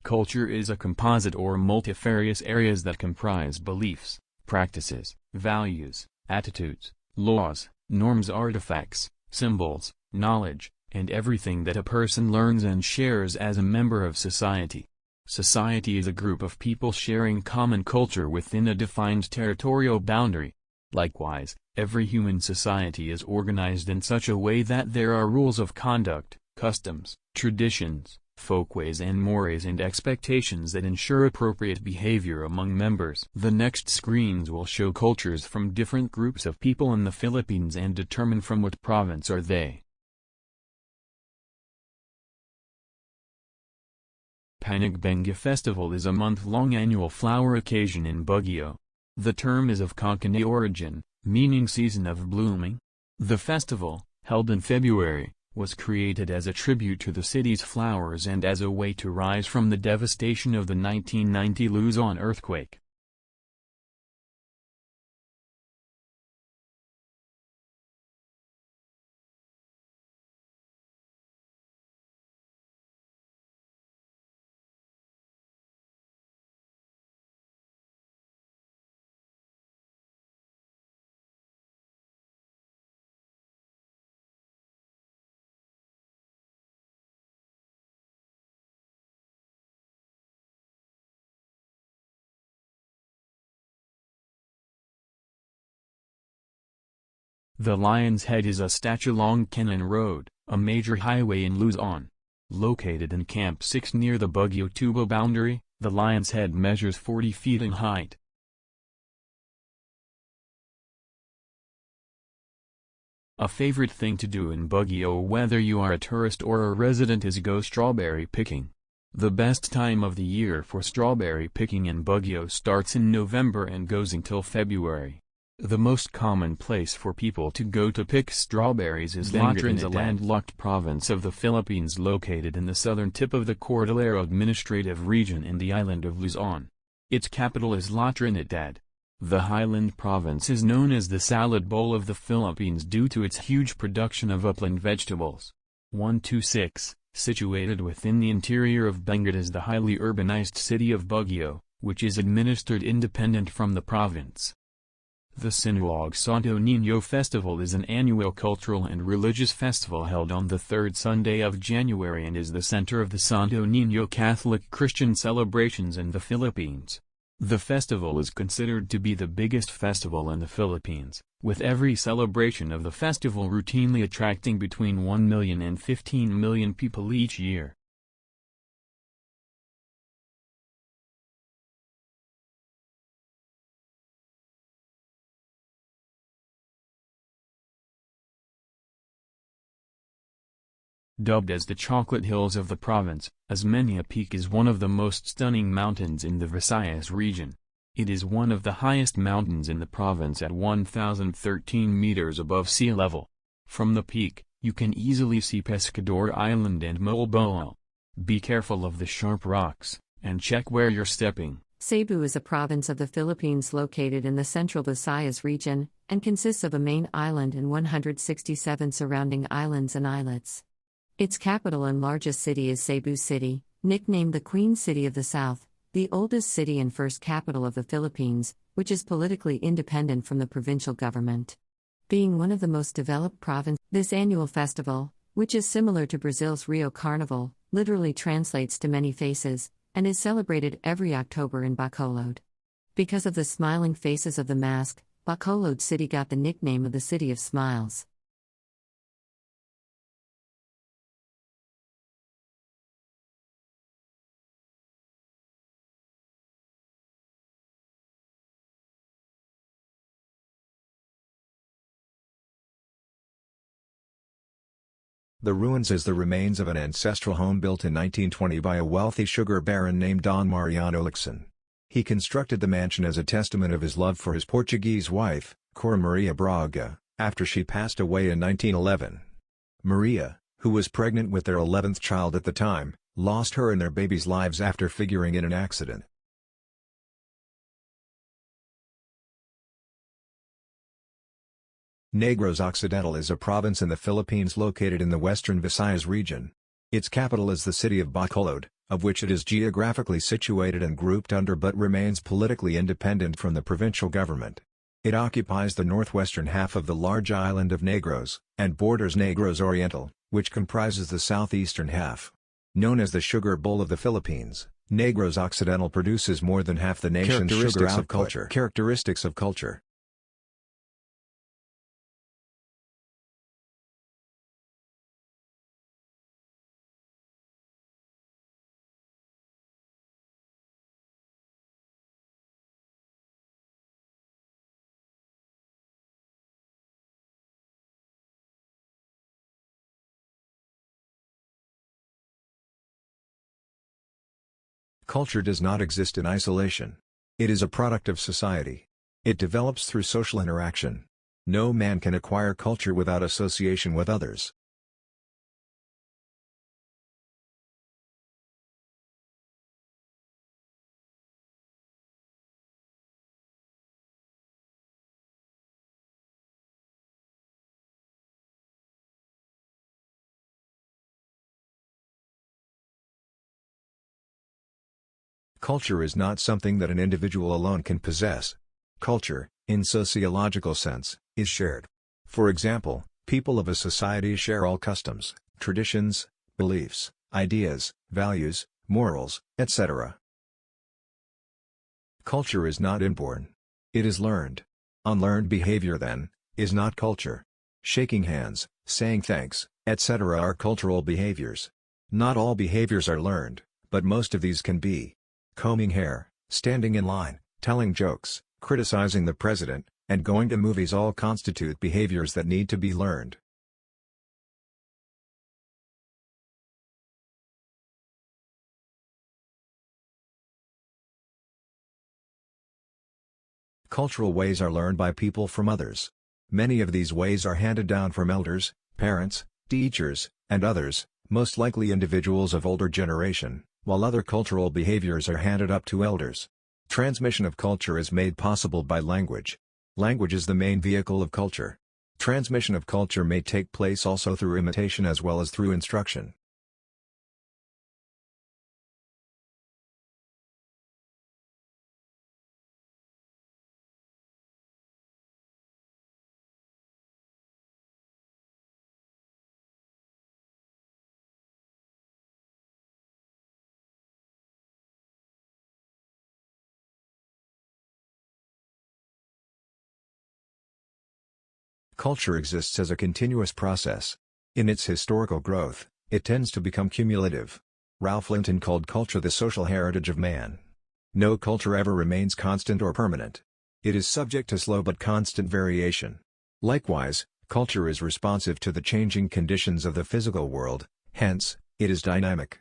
Culture is a composite or multifarious areas that comprise beliefs, practices, values, attitudes, laws, norms, artifacts, symbols, knowledge, and everything that a person learns and shares as a member of society. Society is a group of people sharing common culture within a defined territorial boundary. Likewise, every human society is organized in such a way that there are rules of conduct, customs, traditions, folkways and mores and expectations that ensure appropriate behavior among members. The next screens will show cultures from different groups of people in the Philippines and determine from what province are they. Panagbenga Festival is a month-long annual flower occasion in Baguio. The term is of Konkani origin, meaning season of blooming. The festival, held in February, was created as a tribute to the city's flowers and as a way to rise from the devastation of the 1990 Luzon earthquake. The Lion's Head is a statue along Cannon Road, a major highway in Luzon. Located in Camp 6 near the Baguio-Tubo boundary, the Lion's Head measures 40 feet in height. A favorite thing to do in Baguio, whether you are a tourist or a resident, is go strawberry picking. The best time of the year for strawberry picking in Baguio starts in November and goes until February. The most common place for people to go to pick strawberries is Trinidad, a landlocked province of the Philippines located in the southern tip of the Cordillera Administrative Region in the island of Luzon. Its capital is Trinidad. The highland province is known as the salad bowl of the Philippines due to its huge production of upland vegetables. 126, situated within the interior of Benguet, is the highly urbanized city of Baguio, which is administered independent from the province. The Sinulog Santo Niño Festival is an annual cultural and religious festival held on the third Sunday of January and is the center of the Santo Niño Catholic Christian celebrations in the Philippines. The festival is considered to be the biggest festival in the Philippines, with every celebration of the festival routinely attracting between 1 million and 15 million people each year. Dubbed as the Chocolate Hills of the province, Asmenia Peak is one of the most stunning mountains in the Visayas region. It is one of the highest mountains in the province at 1,013 meters above sea level. From the peak, you can easily see Pescador Island and Mulboa. Be careful of the sharp rocks, and check where you're stepping. Cebu is a province of the Philippines located in the central Visayas region, and consists of a main island and 167 surrounding islands and islets. Its capital and largest city is Cebu City, nicknamed the Queen City of the South, the oldest city and first capital of the Philippines, which is politically independent from the provincial government. Being one of the most developed provinces, this annual festival, which is similar to Brazil's Rio Carnival, literally translates to many faces, and is celebrated every October in Bacolod. Because of the smiling faces of the mask, Bacolod City got the nickname of the City of Smiles. The ruins is the remains of an ancestral home built in 1920 by a wealthy sugar baron named Don Mariano Lacson. He constructed the mansion as a testament of his love for his Portuguese wife, Cora Maria Braga, after she passed away in 1911. Maria, who was pregnant with their 11th child at the time, lost her and their baby's lives after figuring in an accident. Negros Occidental is a province in the Philippines located in the western Visayas region. Its capital is the city of Bacolod, of which it is geographically situated and grouped under but remains politically independent from the provincial government. It occupies the northwestern half of the large island of Negros, and borders Negros Oriental, which comprises the southeastern half. Known as the Sugar Bowl of the Philippines, Negros Occidental produces more than half the nation's sugar output. Characteristics of culture. Culture does not exist in isolation. It is a product of society. It develops through social interaction. No man can acquire culture without association with others. Culture is not something that an individual alone can possess. Culture, in sociological sense, is shared. For example, people of a society share all customs, traditions, beliefs, ideas, values, morals, etc. Culture is not inborn. It is learned. Unlearned behavior, then, is not culture. Shaking hands, saying thanks, etc. are cultural behaviors. Not all behaviors are learned, but most of these can be. Combing hair, standing in line, telling jokes, criticizing the president, and going to movies all constitute behaviors that need to be learned. Cultural ways are learned by people from others. Many of these ways are handed down from elders, parents, teachers, and others, most likely individuals of older generation, while other cultural behaviors are handed up to elders. Transmission of culture is made possible by language. Language is the main vehicle of culture. Transmission of culture may take place also through imitation as well as through instruction. Culture exists as a continuous process. In its historical growth, it tends to become cumulative. Ralph Linton called culture the social heritage of man. No culture ever remains constant or permanent. It is subject to slow but constant variation. Likewise, culture is responsive to the changing conditions of the physical world, hence, it is dynamic.